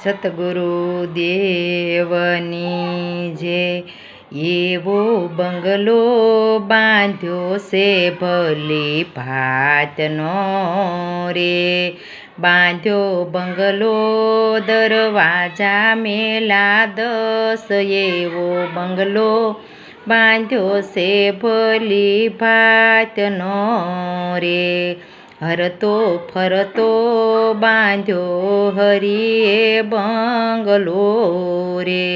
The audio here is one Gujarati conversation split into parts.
સતગુરુ દેવની જે એવો બંગલો બાંધ્યો છે ભલી ભાતનો રે, બાંધ્યો બંગલો દરવાજા મેલા 10, એવો બંગલો બાંધ્યો છે ભલી ભાતનો રે, હરતો ફરતો બાંધ્યો હરિએ બંગલો રે,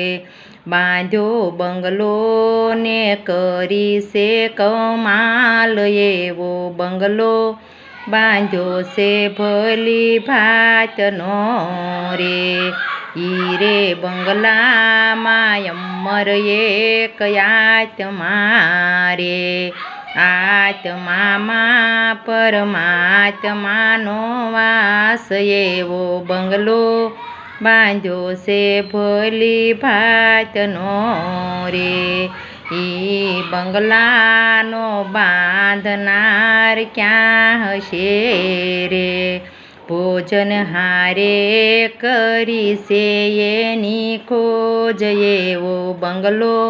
બાંધ્યો બંગલો ને કરી છે કમાલ, એવો બંગલો બાંધ્યો છે ભલી ભાતનો રે, ઈ રે બંગલામાં અમર એક આત્મા રે, આત્મામાં પરમાત્માનો વાસ, એવો બંગલો બાંધ્યો છે ભલી ભાતનો રે, ઈ બંગલાનો બાંધનાર ક્યાં હશે રે, ભોજન હારે કરી છે એની ખોજ, એવો બંગલો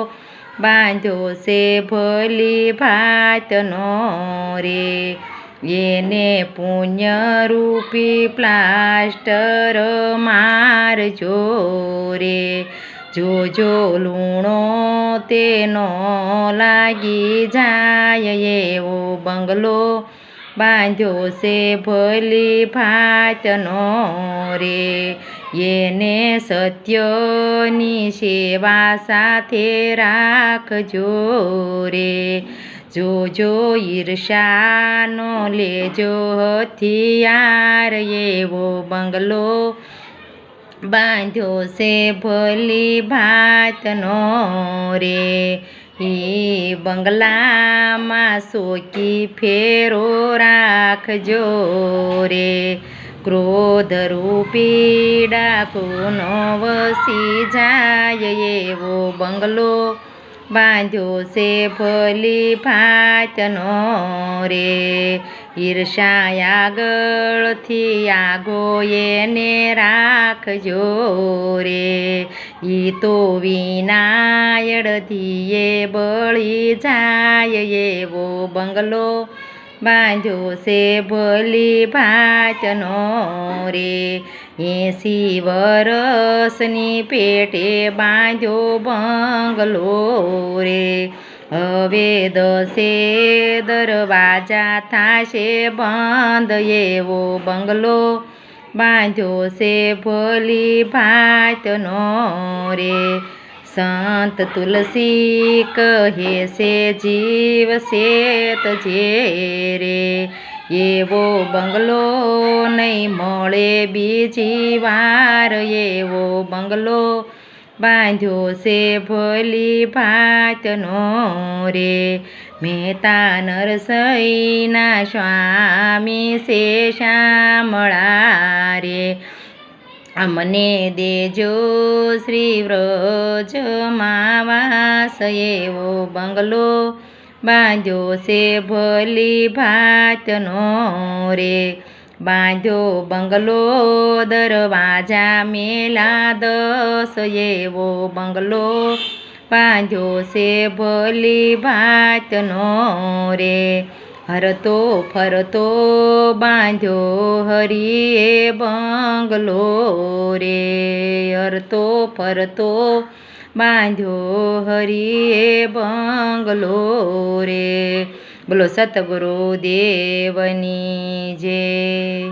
બાંધ્યો છે ભલી ભાતનો રે, એને પુણ્યરૂપી પ્લાસ્ટર મારજો રે, જોજો લૂણો તેનો લાગી જાય, એવો બંગલો બાંધ્યો છે ભલી ભાતનો રે, એને સત્યની સેવા સાથે રાખજો રે, જોજો ઈર્ષાનો લેજો હથિયાર, એવો બંગલો બાંધ્યો છે ભલી ભાતનો રે, ઈ બંગલામાં સોકી ફેરો રાખજો રે, ક્રોધરૂપી ડાકુનો વસી જાય, એવો બંગલો બાંધ્યો છે ભલી ભાતનો રે, ઈર્ષા આગળથી આગો એને રાખજો રે, ઈ તો વિનાયડધીએ બળી જાય, એવો બંગલો બાંધ્યો છે ભલી ભાતનો રે, 80 વરસની પેટે બાંધ્યો બંગલો રે, હવે 10 દરવાજા થાશે બંધ, એવો બંગલો બાંધ્યો છે ભલી ભાતનો રે, સંત તુલસી કહે છે જીવ સેતજે રે, એવો બંગલો નહીં મળે બીજી વાર, એવો બંગલો બાંધ્યો છે ભલી ભાતનો રે, મહેતા નરસૈના સ્વામી છે શામળા રે, અમને દેજો શ્રી વ્રજમાં વાસ, એવો બંગલો બાંધ્યો છે ભલી ભાતનો રે, બાંધ્યો બંગલો દરવાજા મેલા 10, એવો બંગલો બાંધ્યો છે ભલી ભાતનો રે, હરતો ફરતો બાંધ્યો હરિએ બંગલો રે, હરતો ફરતો બાંધ્યો હરિએ બંગલો રે, બોલો સતગુરુ દેવની જય।